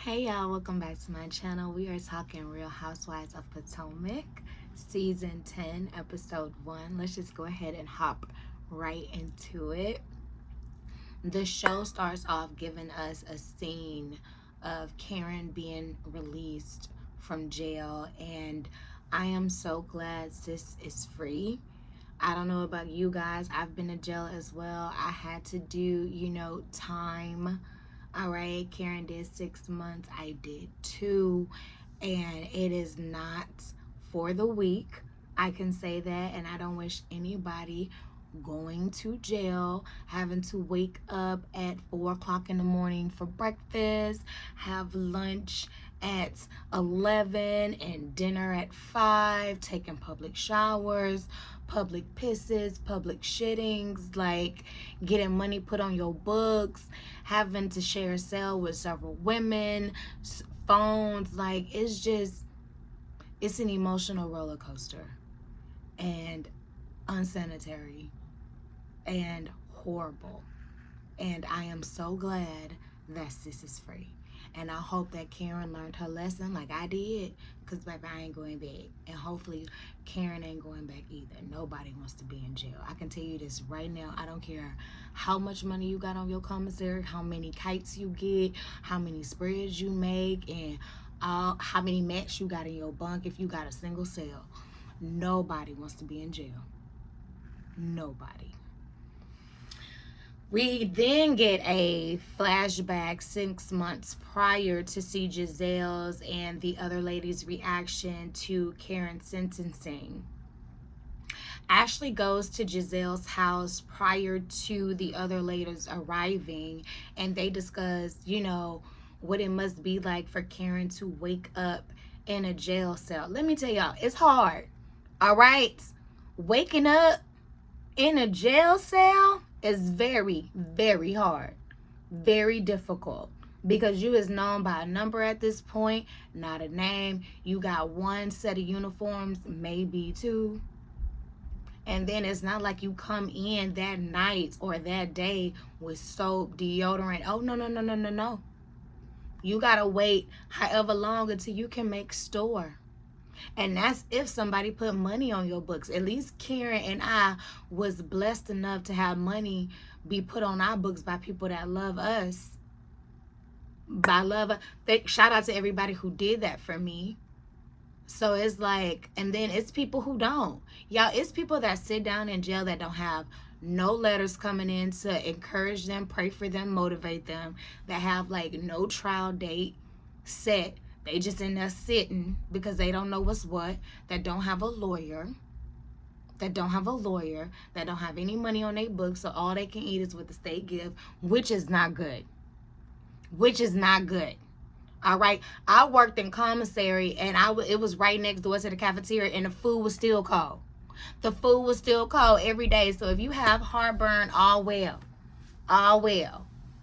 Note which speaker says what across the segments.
Speaker 1: Hey y'all, welcome back to my channel. We are talking Real Housewives of Potomac, Season 10, Episode 1. Let's just go ahead and hop right into it. The show starts off giving us a scene of Karen being released from jail, and I am so glad sis is free. I don't know about you guys. I've been in jail as well. I had to do, time. All right, Karen did 6 months. I did 2. And it is not for the weak. I can say that. And I don't wish anybody going to jail, having to wake up at 4 o'clock in the morning for breakfast, have lunch at 11 and dinner at 5, taking public showers, public pisses, public shittings, like getting money put on your books, having to share a cell with several women, phones. Like, it's an emotional roller coaster and unsanitary and horrible. And I am so glad that sis is free. And I hope that Karen learned her lesson like I did, because baby, I ain't going back. And hopefully Karen ain't going back either. Nobody wants to be in jail. I can tell you this right now. I don't care how much money you got on your commissary, how many kites you get, how many spreads you make, and how many mats you got in your bunk if you got a single cell. Nobody wants to be in jail. Nobody. We then get a flashback 6 months prior to see Giselle's and the other lady's reaction to Karen's sentencing. Ashley goes to Giselle's house prior to the other ladies arriving, and they discuss, what it must be like for Karen to wake up in a jail cell. Let me tell y'all, it's hard. All right? Waking up in a jail cell is very, very hard, very difficult, because you is known by a number at this point, not a name. You got one set of uniforms, maybe 2, and then it's not like you come in that night or that day with soap, deodorant. Oh, no. You gotta wait however long until you can make store. And that's if somebody put money on your books. At least Karen and I was blessed enough to have money be put on our books by people that love us. Shout out to everybody who did that for me. So it's like, and then it's people who don't. Y'all, it's people that sit down in jail that don't have no letters coming in to encourage them, pray for them, motivate them, that have like no trial date set. They just in there sitting because they don't know what's what, that don't have a lawyer, that don't have any money on their books, so all they can eat is what the state give, which is not good. All right, I worked in commissary, and it was right next door to the cafeteria, and the food was still cold. Every day. So if you have heartburn, all well.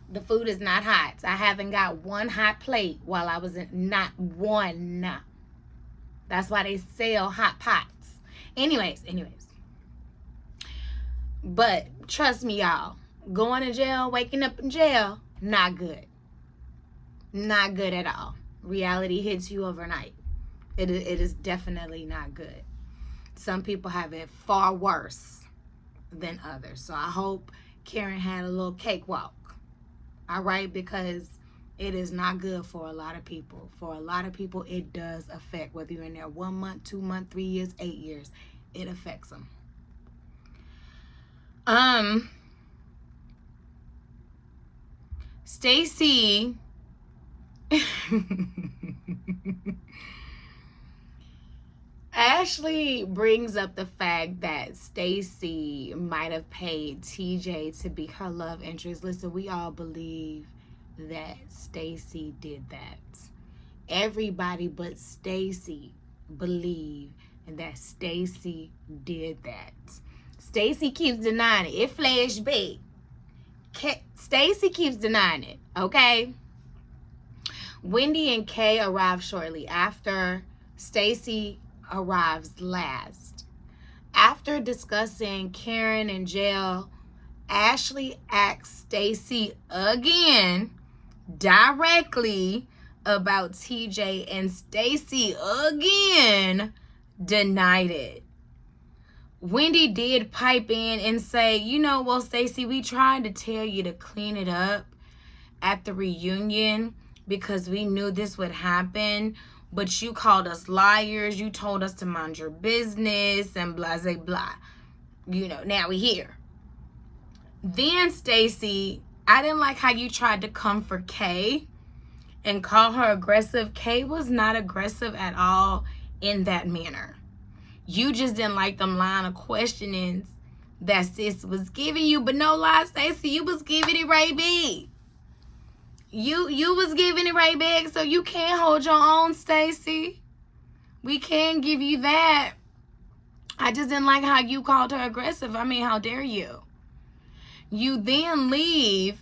Speaker 1: The food is not hot. I haven't got one hot plate while I was in, not one. That's why they sell hot pots. Anyways. But trust me, y'all, going to jail, waking up in jail, not good. Not good at all. Reality hits you overnight. It is definitely not good. Some people have it far worse than others. So I hope Karen had a little cakewalk. All right, because it is not good for a lot of people. For a lot of people, it does affect, whether you're in there 1 month, 2 months, 3 years, 8 years, it affects them. Stacey Ashley brings up the fact that Stacey might have paid TJ to be her love interest. Listen, we all believe that Stacey did that. Everybody but Stacey believe that Stacey did that. Stacey keeps denying it. It flashed back. Stacey keeps denying it, okay? Wendy and Kay arrive shortly after. Stacey arrives last. After discussing Karen in jail, Ashley asks Stacey again directly about TJ, and Stacey again denied it. Wendy did pipe in and say, you know, well, Stacey, we tried to tell you to clean it up at the reunion because we knew this would happen, but you called us liars. You told us to mind your business and blah, blah, blah. You know, now we here. Then, Stacey, I didn't like how you tried to come for Kay and call her aggressive. Kay was not aggressive at all in that manner. You just didn't like them line of questionings that sis was giving you. But no lie, Stacey, you was giving it right big. You was giving it right back, so you can't hold your own, Stacey. We can give you that. I just didn't like how you called her aggressive. I mean, how dare you? You then leave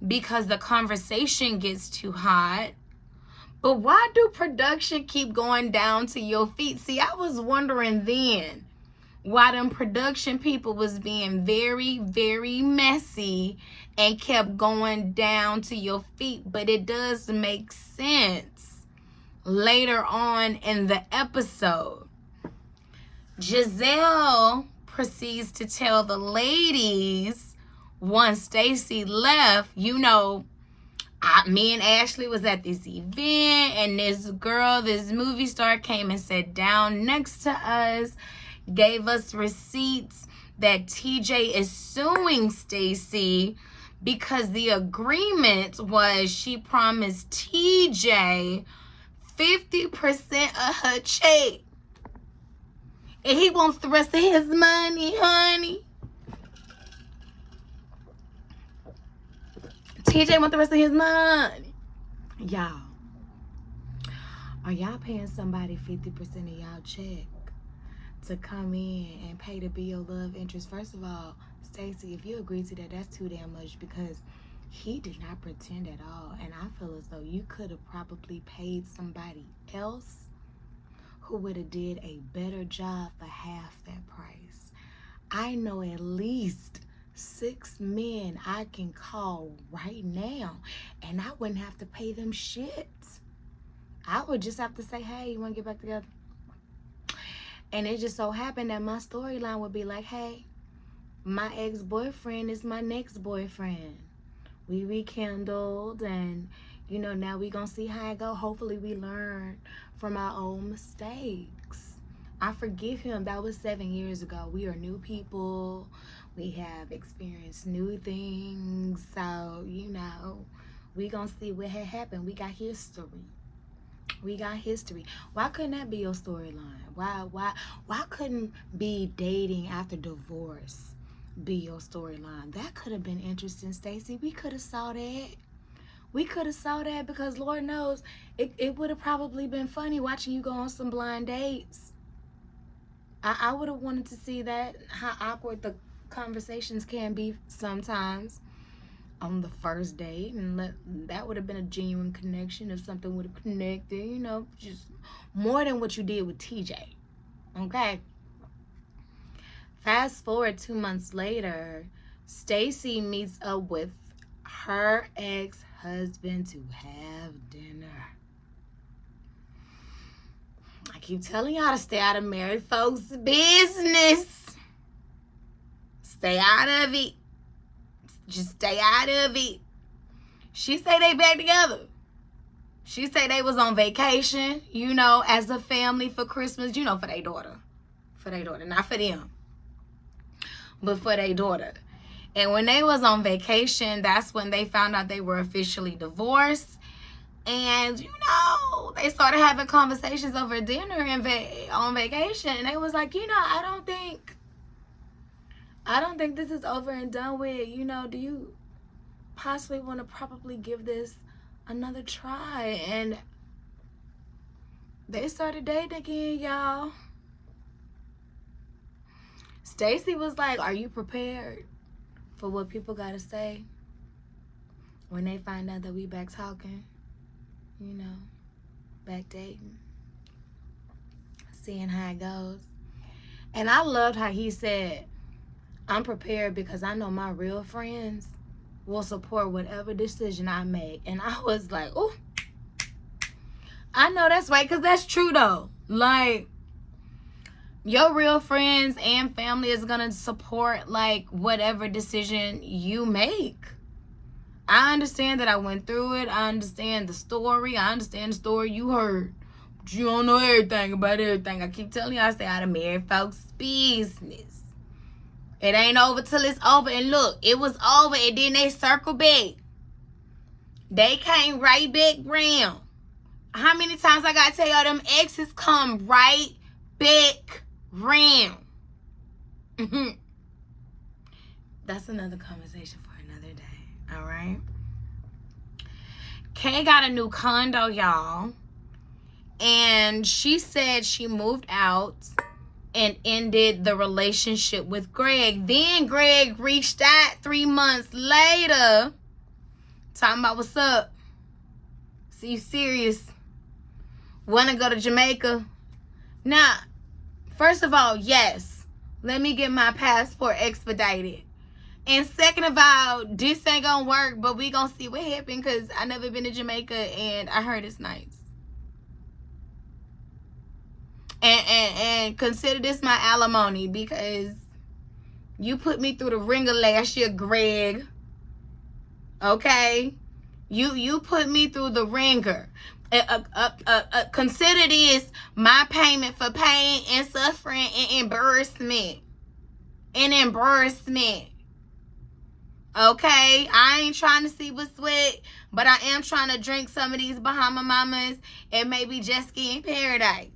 Speaker 1: because the conversation gets too hot. But why do production keep going down to your feet? See, I was wondering then why them production people was being very, very messy and kept going down to your feet. But it does make sense later on in the episode. Giselle proceeds to tell the ladies once Stacey left, you know, me and Ashley was at this event, and this girl, this movie star, came and sat down next to us, gave us receipts that TJ is suing Stacey because the agreement was she promised TJ 50% of her check. And he wants the rest of his money, honey. TJ wants the rest of his money. Y'all, are y'all paying somebody 50% of y'all check to come in and pay to be your love interest? First of all, Stacey, if you agree to that, that's too damn much, because he did not pretend at all. And I feel as though you could have probably paid somebody else who would have did a better job for half that price. I know at least 6 men I can call right now, and I wouldn't have to pay them shit. I would just have to say, hey, you want to get back together? And it just so happened that my storyline would be like, hey, my ex-boyfriend is my next boyfriend. We rekindled, and you know, now we gonna see how it go. Hopefully we learn from our own mistakes. I forgive him. That was 7 years ago. We are new people. We have experienced new things. So, you know, we gonna see what had happened. We got history. We got history. Why couldn't that be your storyline? Why couldn't be dating after divorce be your storyline? That could have been interesting, Stacey. We could have saw that. We could have saw that, because Lord knows it would have probably been funny watching you go on some blind dates. I would have wanted to see that, how awkward the conversations can be sometimes on the first date, and that would have been a genuine connection if something would have connected, you know, just more than what you did with TJ. Okay. Fast forward 2 months later, Stacey meets up with her ex-husband to have dinner. I keep telling y'all to stay out of married folks' business. Stay out of it. Just stay out of it. She say they back together. She say they was on vacation, you know, as a family for Christmas, you know, for their daughter. For their daughter. Not for them, but for their daughter. And when they was on vacation, that's when they found out they were officially divorced. And, you know, they started having conversations over dinner and on vacation. And they was like, you know, I don't think this is over and done with. You know, do you possibly want to probably give this another try? And they started dating again, y'all. Stacey was like, are you prepared for what people got to say when they find out that we back talking? You know, back dating, seeing how it goes. And I loved how he said, I'm prepared because I know my real friends will support whatever decision I make. And I was like, oh, I know that's right, because that's true, though. Like, your real friends and family is going to support, like, whatever decision you make. I understand that I went through it. I understand the story. I understand the story you heard. But you don't know everything about everything. I keep telling you, I stay out of married folks' business. It ain't over till it's over. And look, it was over, and then they circle back. They came right back round. How many times I got to tell y'all, them exes come right back round. That's another conversation for another day. All right. Kay got a new condo, y'all. And she said she moved out and ended the relationship with Greg. Then Greg reached out 3 months later, talking about, what's up? See, you serious? Want to go to Jamaica? Now, first of all, yes. Let me get my passport expedited. And second of all, this ain't gonna work, but we gonna see what happens, because I never been to Jamaica and I heard it's nice. And consider this my alimony, because you put me through the ringer last year, Greg. Okay? You put me through the ringer. Consider this my payment for pain and suffering and embarrassment. Okay? I ain't trying to see what's wet, but I am trying to drink some of these Bahama Mamas and maybe jet ski in paradise.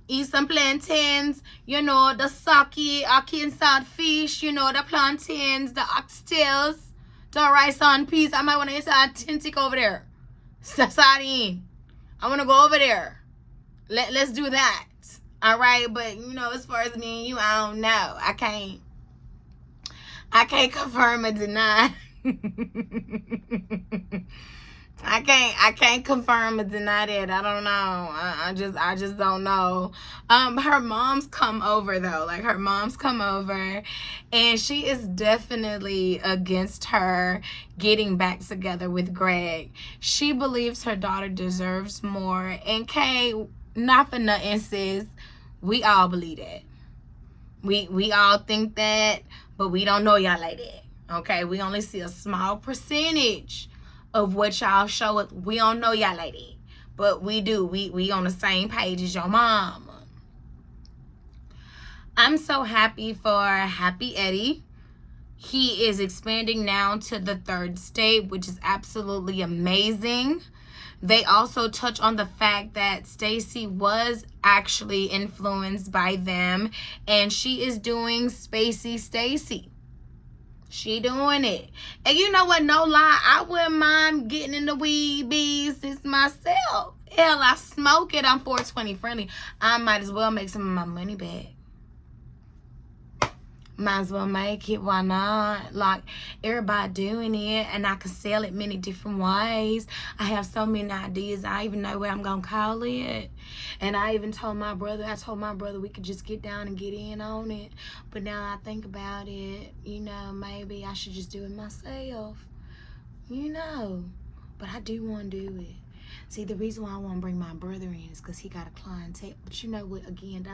Speaker 1: Eat some plantains, you know, the sake, ackee and salt fish, you know, the plantains, the oxtails, the rice and peas. I might want to eat some authentic over there. Sardine. I want to go over there. Let's do that. All right, but you know, as far as me and you, I don't know. I can't confirm or deny. I can't confirm or deny that. I don't know. I just don't know. Her mom's come over though. Like, her mom's come over, and she is definitely against her getting back together with Greg. She believes her daughter deserves more. And Kay, not for nothing, sis, we all believe that. We all think that, but we don't know y'all like that. Okay, we only see a small percentage of what y'all show us. We don't know y'all like that, but we do. We on the same page as your mom. I'm so happy for Happy Eddie. He is expanding now to the 3rd state, which is absolutely amazing. They also touch on the fact that Stacey was actually influenced by them, and she is doing Spacey Stacey. She doing it. And you know what? No lie, I wouldn't mind getting in the weed business myself. Hell, I smoke it. I'm 420 friendly. I might as well make some of my money back. Might as well make it. Why not? Like, everybody doing it, and I can sell it many different ways. I have so many ideas. I even know what I'm gonna call it. And I even told my brother, we could just get down and get in on it. But now I think about it, you know, maybe I should just do it myself. You know. But I do want to do it. See, the reason why I want to bring my brother in is because he got a clientele. But you know what? Again,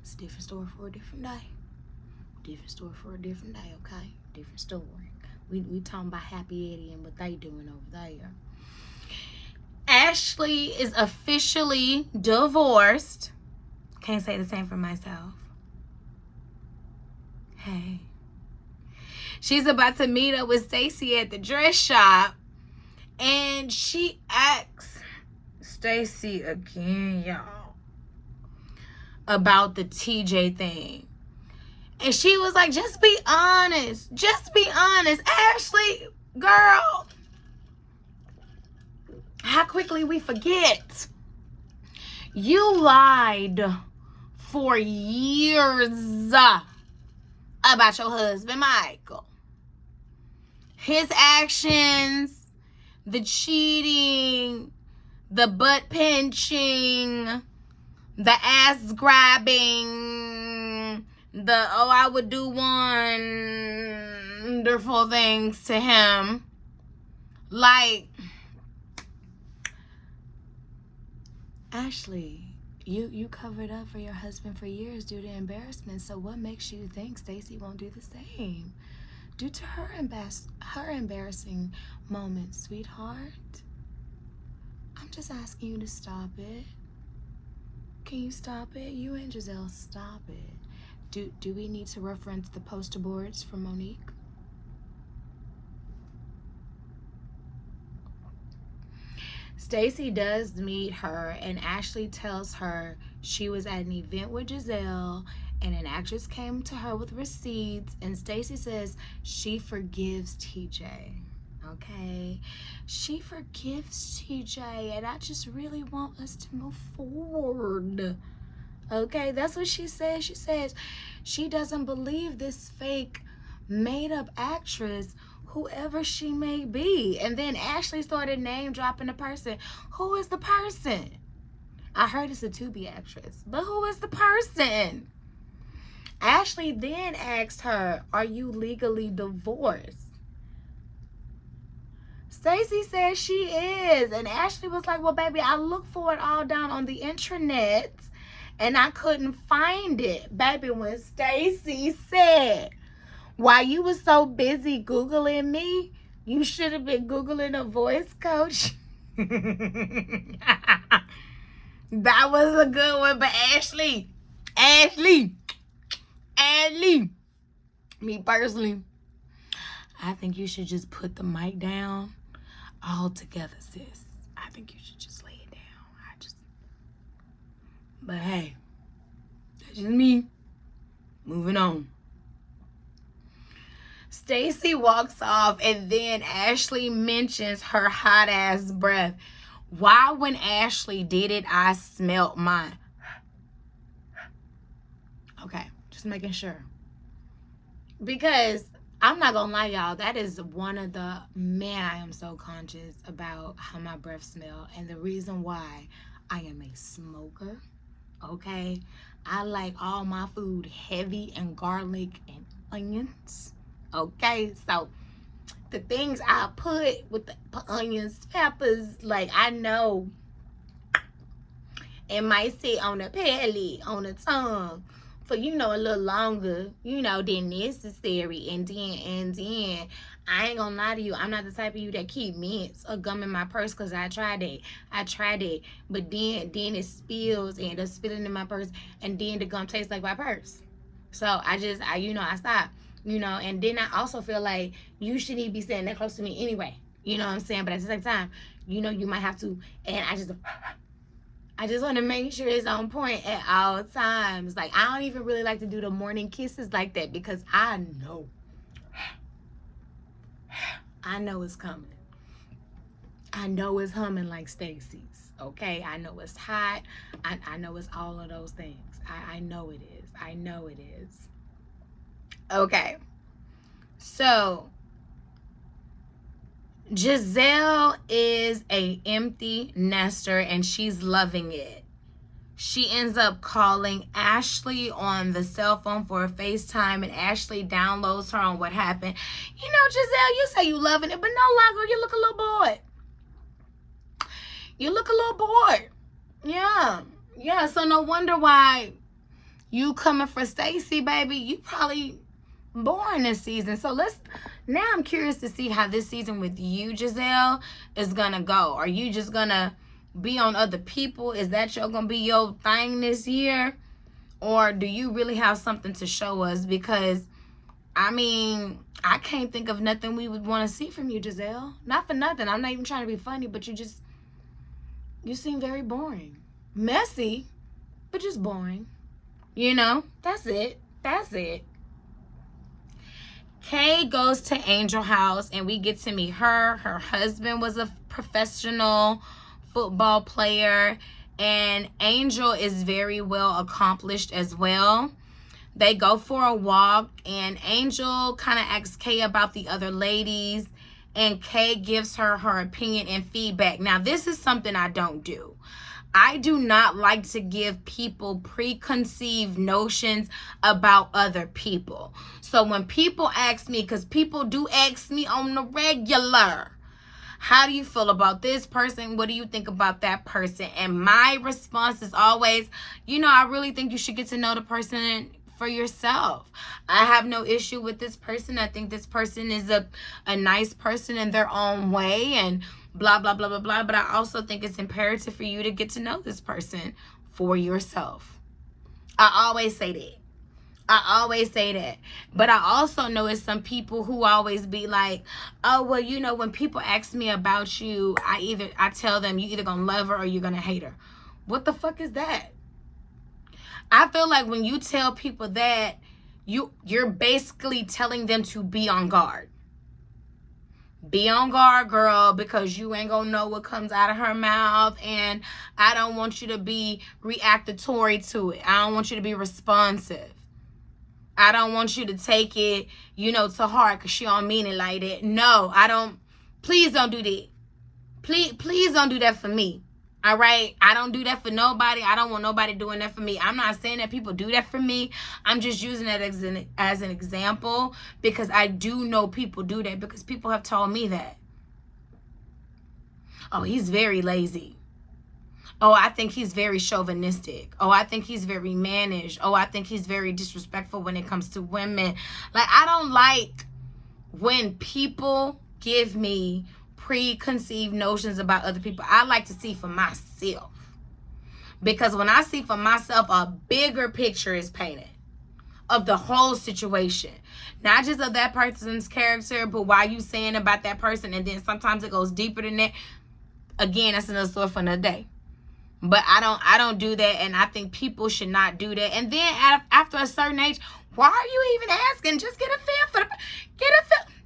Speaker 1: it's a different story for a different day. Okay? Different story. We talking about Happy Eddie and what they doing over there. Ashley is officially divorced. Can't say the same for myself. Hey. She's about to meet up with Stacey at the dress shop. And she asks Stacey again, y'all, about the TJ thing. And she was like, just be honest. Just be honest. Ashley, girl, how quickly we forget. You lied for years about your husband, Michael. His actions, the cheating, the butt pinching, the ass grabbing, I would do wonderful things to him. Like, Ashley, you covered up for your husband for years due to embarrassment. So what makes you think Stacey won't do the same due to her embarrassing moments, sweetheart? I'm just asking you to stop it. Can you stop it? You and Giselle, stop it. Do we need to reference the poster boards for Monique? Stacey does meet her, and Ashley tells her she was at an event with Giselle and an actress came to her with receipts, and Stacey says she forgives TJ. Okay, she forgives TJ, and I just really want us to move forward. Okay, that's what she says. She says she doesn't believe this fake made up actress, whoever she may be. And then Ashley started name dropping the person. Who is the person? I heard it's a Tubi actress, but who is the person? Ashley then asked her, are you legally divorced? Stacey says she is. And Ashley was like, well, baby, I looked for it all down on the intranet and I couldn't find it. Baby, when Stacey said, while you was so busy Googling me, you should have been Googling a voice coach. That was a good one. But Ashley, me personally, I think you should just put the mic down all together, sis. I think you should just lay it down. But hey, that's just me. Moving on. Stacey walks off, and then Ashley mentions her hot ass breath. Why, when Ashley did it, I smelled mine? Okay, just making sure. Because I'm not gonna lie, y'all, that is one of the, man, I am so conscious about how my breath smells. And the reason why, I am a smoker, okay? I like all my food heavy and garlic and onions, okay? So the things I put with the onions, peppers, like I know it might sit on the palate, on the tongue, for, you know, a little longer, you know, than necessary. And then I ain't gonna lie to you, I'm not the type of you that keep mints or gum in my purse, because I tried it, but then it spills and it's spilling in my purse, and then the gum tastes like my purse. So I stopped, you know. And then I also feel like you shouldn't even be sitting that close to me anyway, you know what I'm saying? But at the same time, you know, you might have to, and I just want to make sure it's on point at all times. Like, I don't even really like to do the morning kisses like that, because I know it's coming. I know it's humming like Stacey's, okay? I know it's hot. I know it's all of those things. I know it is. I know it is. Okay. So Giselle is a empty nester, and she's loving it. She ends up calling Ashley on the cell phone for a FaceTime, and Ashley downloads her on what happened. You know, Giselle, you say you loving it, but no longer. You look a little bored. You look a little bored. Yeah. So no wonder why you coming for Stacey, baby. You probably boring this season. So now I'm curious to see how this season with you, Giselle, is gonna go. Are you just gonna be on other people? Is that gonna be your thing this year? Or do you really have something to show us? Because I mean, I can't think of nothing we would want to see from you, Giselle. Not for nothing, I'm not even trying to be funny, but you seem very boring. Messy, but just boring. You know, that's it. Kay goes to Angel House, and we get to meet her. Her husband was a professional football player, and Angel is very well accomplished as well. They go for a walk, and Angel kind of asks Kay about the other ladies, and Kay gives her her opinion and feedback. Now, this is something I don't do. I do not like to give people preconceived notions about other people. So when people ask me, because people do ask me on the regular, How do you feel about this person? What do you think about that person? And my response is always, I really think you should get to know the person for yourself. I have no issue with this person. I think this person is a nice person in their own way, and blah, blah, blah, blah, blah. But I also think it's imperative for you to get to know this person for yourself. I always say that. But I also know it's some people who always be like, oh, well, when people ask me about you, I tell them you either gonna love her or you're gonna hate her. What the fuck is that? I feel like when you tell people that, you're basically telling them to be on guard. Be on guard, girl, because you ain't gonna know what comes out of her mouth, and I don't want you to be reactory to it. I don't want you to be responsive. I don't want you to take it, to heart because she don't mean it like that. No, I don't. Please don't do that. Please don't do that for me. All right? I don't do that for nobody. I don't want nobody doing that for me. I'm not saying that people do that for me. I'm just using that as an example because I do know people do that because people have told me that. Oh, he's very lazy. Oh, I think he's very chauvinistic. Oh, I think he's very mannish. Oh, I think he's very disrespectful when it comes to women. Like, I don't like when people give me preconceived notions about other people. I like to see for myself. Because when I see for myself, a bigger picture is painted of the whole situation. Not just of that person's character, but why you saying about that person. And then sometimes it goes deeper than that. Again, that's another story for another day. But I don't do that, and I think people should not do that. And then after a certain age, why are you even asking? Just get a feel for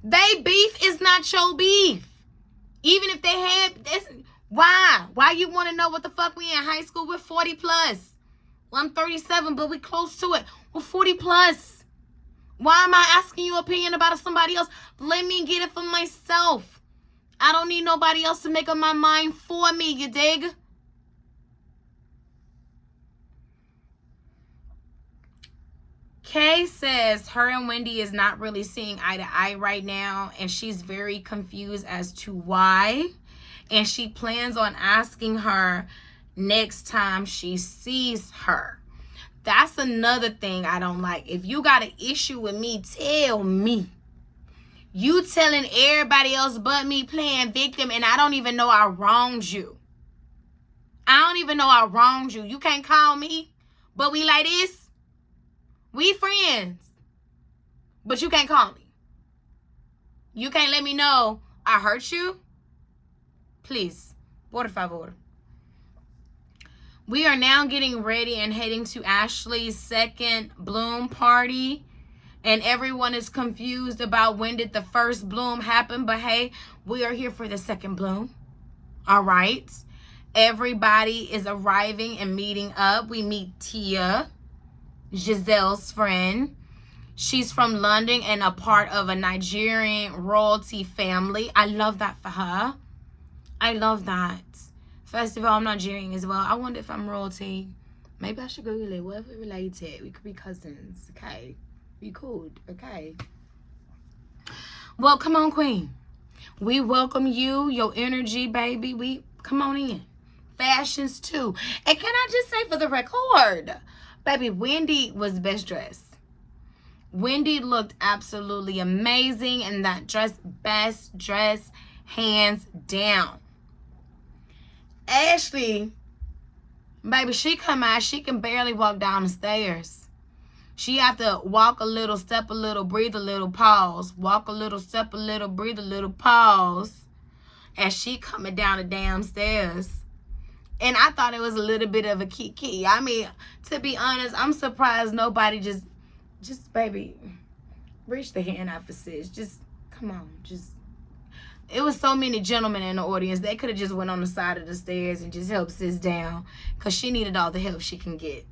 Speaker 1: they beef is not your beef. Even if they had this, why you want to know what the fuck we in high school? We're 40 plus. Well, I'm 37, but we close to it. We're 40 plus. Why am I asking you opinion about somebody else? Let me get it for myself. I don't need nobody else to make up my mind for me, you dig? Kay says her and Wendy is not really seeing eye to eye right now, and she's very confused as to why. And she plans on asking her next time she sees her. That's another thing I don't like. If you got an issue with me, tell me. You telling everybody else but me playing victim, and I don't even know I wronged you. You can't call me, but we like this. We friends, but you can't call me. You can't let me know I hurt you. Please, por favor. We are now getting ready and heading to Ashley's second bloom party. And everyone is confused about when did the first bloom happen. But hey, we are here for the second bloom. All right. Everybody is arriving and meeting up. We meet Tia, Giselle's friend. She's from London and a part of a Nigerian royalty family. I love that for her. I love that. First of all, I'm Nigerian as well. I wonder if I'm royalty. Maybe I should Google it. What if we're related? We could be cousins. Okay. We could. Okay. Well, come on, queen. We welcome you, your energy, baby. Come on in. Fashions too. And can I just say for the record, baby, Wendy was best dressed. Wendy looked absolutely amazing in that dress. Best dress, hands down. Ashley, baby, she come out, she can barely walk down the stairs. She have to walk a little, step a little, breathe a little, pause. Walk a little, step a little, breathe a little, pause. As she coming down the damn stairs. And I thought it was a little bit of a kiki. I mean, to be honest, I'm surprised nobody just baby, reach the hand out for sis. Just, come on, just. It was so many gentlemen in the audience. They could have just went on the side of the stairs and just helped sis down. Because she needed all the help she can get.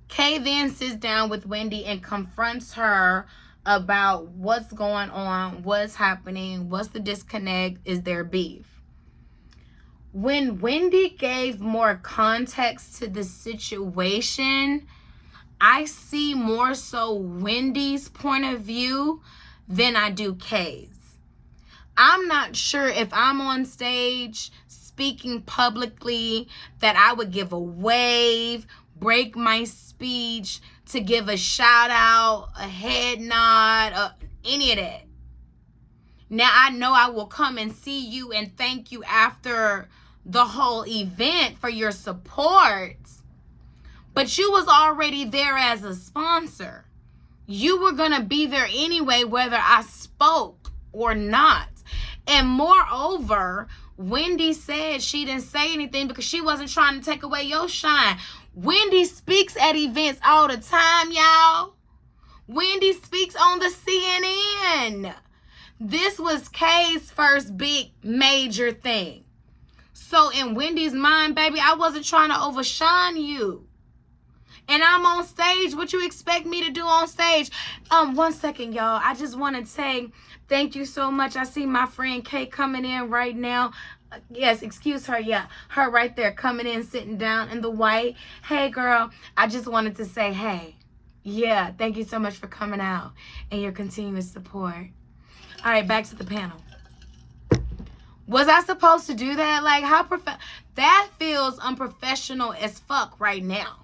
Speaker 1: Kay then sits down with Wendy and confronts her about what's going on, what's happening, what's the disconnect, is there beef? When Wendy gave more context to the situation, I see more so Wendy's point of view than I do Kay's. I'm not sure if I'm on stage speaking publicly that I would give a wave, break my speech, to give a shout out, a head nod, any of that. Now, I know I will come and see you and thank you after the whole event for your support, but you was already there as a sponsor. You were going to be there anyway, whether I spoke or not. And moreover, Wendy said she didn't say anything because she wasn't trying to take away your shine. Wendy speaks at events all the time, y'all. Wendy speaks on the CNN. This was Kay's first big major thing. So in Wendy's mind, baby, I wasn't trying to overshine you. And I'm on stage. What you expect me to do on stage? 1 second, y'all. I just want to say thank you so much. I see my friend Kay coming in right now. Yes, excuse her. Yeah, her right there coming in, sitting down in the white. Hey, girl. I just wanted to say, hey. Yeah, thank you so much for coming out and your continuous support. All right, back to the panel. Was I supposed to do that? Like, how that feels unprofessional as fuck right now.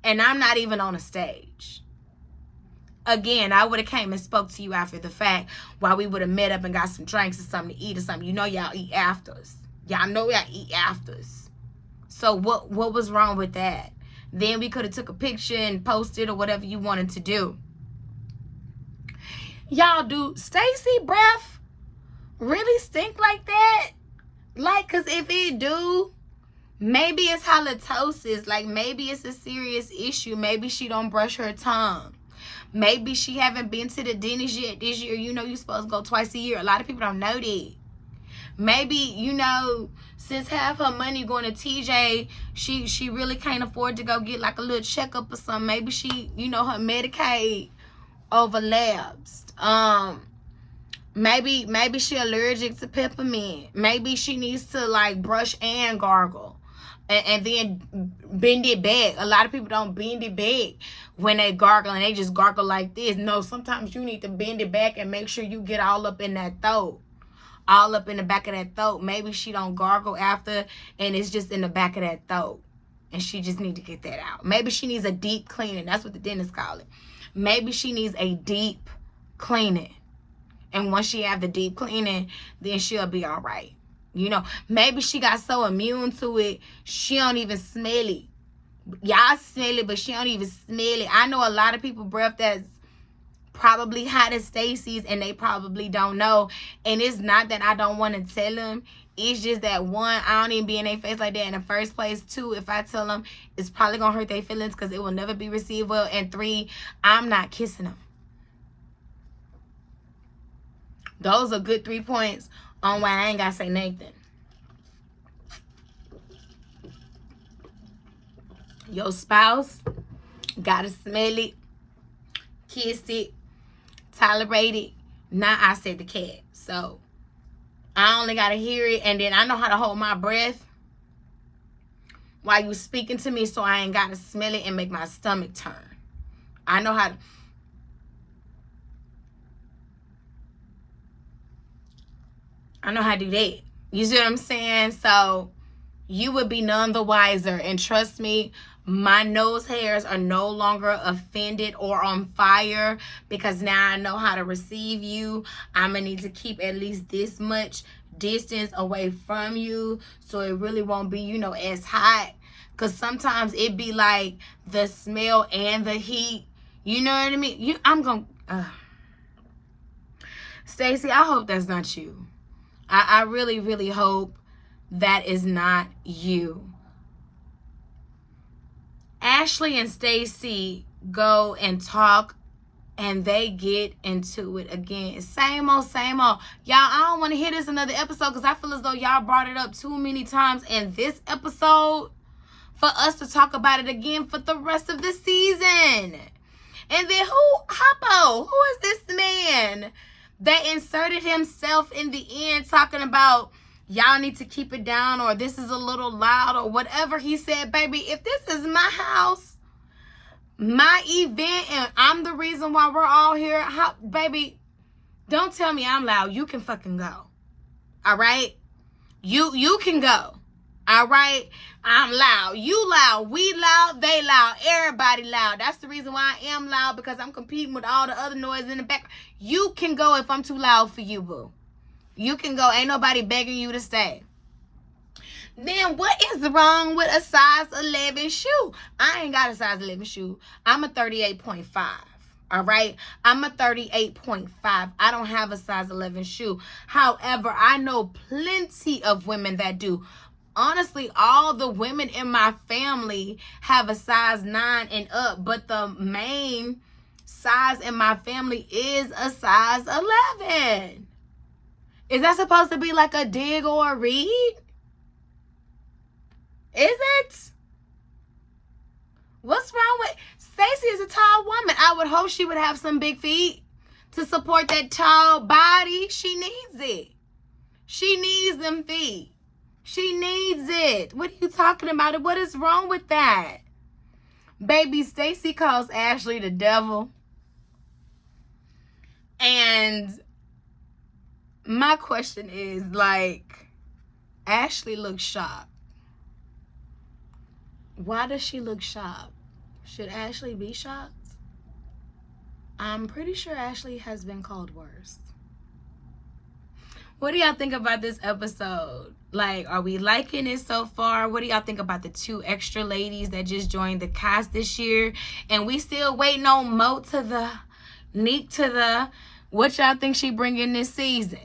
Speaker 1: And I'm not even on a stage. Again, I would have came and spoke to you after the fact, while we would have met up and got some drinks or something to eat or something. You know y'all eat after us. Y'all know y'all eat after us. So what was wrong with that? Then we could have took a picture and posted or whatever you wanted to do. Y'all, do Stacey breath really stink like that? Like, because if it do, maybe it's halitosis. Like, maybe it's a serious issue. Maybe she don't brush her tongue. Maybe she haven't been to the dentist yet this year. You know you're supposed to go twice a year. A lot of people don't know that. Maybe, you know, since half her money going to TJ, she really can't afford to go get like a little checkup or something. Maybe she, you know, her Medicaid overlaps. Maybe she allergic to peppermint. Maybe she needs to like brush and gargle. And then bend it back. A lot of people don't bend it back when they gargle, and they just gargle like this. No, sometimes you need to bend it back and make sure you get all up in that throat. All up in the back of that throat. Maybe she don't gargle after, and it's just in the back of that throat. And she just need to get that out. Maybe she needs a deep cleaning. That's what the dentist call it. Maybe she needs a deep cleaning. And once she have the deep cleaning, then she'll be all right. You know, maybe she got so immune to it, she don't even smell it. Y'all smell it, but she don't even smell it. I know a lot of people breath that's probably hot as Stacey's, and they probably don't know. And it's not that I don't want to tell them. It's just that, one, I don't even be in their face like that in the first place. Two, if I tell them, it's probably going to hurt their feelings because it will never be received well. And three, I'm not kissing them. Those are good 3 points on why I ain't got to say nothing. Your spouse got to smell it, kiss it, tolerate it. Now I said the cat. So I only got to hear it, and then I know how to hold my breath while you speaking to me, so I ain't got to smell it and make my stomach turn. I know how to. I know how to do that. You see what I'm saying? So you would be none the wiser. And trust me, my nose hairs are no longer offended or on fire, because now I know how to receive you. I'm going to need to keep at least this much distance away from you, so it really won't be, you know, as hot. Because sometimes it be like the smell and the heat. You know what I mean? I'm going to... Stacey, I hope that's not you. I really, really hope that is not you. Ashley and Stacey go and talk, and they get into it again. Same old, same old. Y'all, I don't want to hear this another episode, because I feel as though y'all brought it up too many times in this episode for us to talk about it again for the rest of the season. And then Hoppo, who is this man that inserted himself in the end talking about y'all need to keep it down, or this is a little loud, or whatever he said? Baby, if this is my house, my event, and I'm the reason why we're all here, baby, Don't tell me I'm loud. You can fucking go. All right? You can go. All right? I'm loud. You loud. We loud. They loud. Everybody loud. That's the reason why I am loud, because I'm competing with all the other noise in the back. You can go if I'm too loud for you, boo. You can go. Ain't nobody begging you to stay. Then what is wrong with a size 11 shoe? I ain't got a size 11 shoe. I'm a 38.5. All right. I'm a 38.5. I don't have a size 11 shoe. However, I know plenty of women that do. Honestly, all the women in my family have a size 9 and up, but the main size in my family is a size 11. Is that supposed to be like a dig or a read? Is it? What's wrong with Stacey? Is a tall woman. I would hope she would have some big feet to support that tall body. She needs it. She needs them feet. She needs it. What are you talking about? What is wrong with that? Baby, Stacey calls Ashley the devil. And my question is, like, Ashley looks shocked. Why does she look shocked? Should Ashley be shocked? I'm pretty sure Ashley has been called worse. What do y'all think about this episode? Like, are we liking it so far? What do y'all think about the 2 extra ladies that just joined the cast this year? And we still waiting on Mo to the, Neek to the. What y'all think she bringing this season?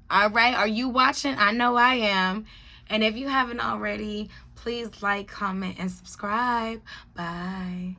Speaker 1: All right, are you watching? I know I am. And if you haven't already, please like, comment, and subscribe. Bye.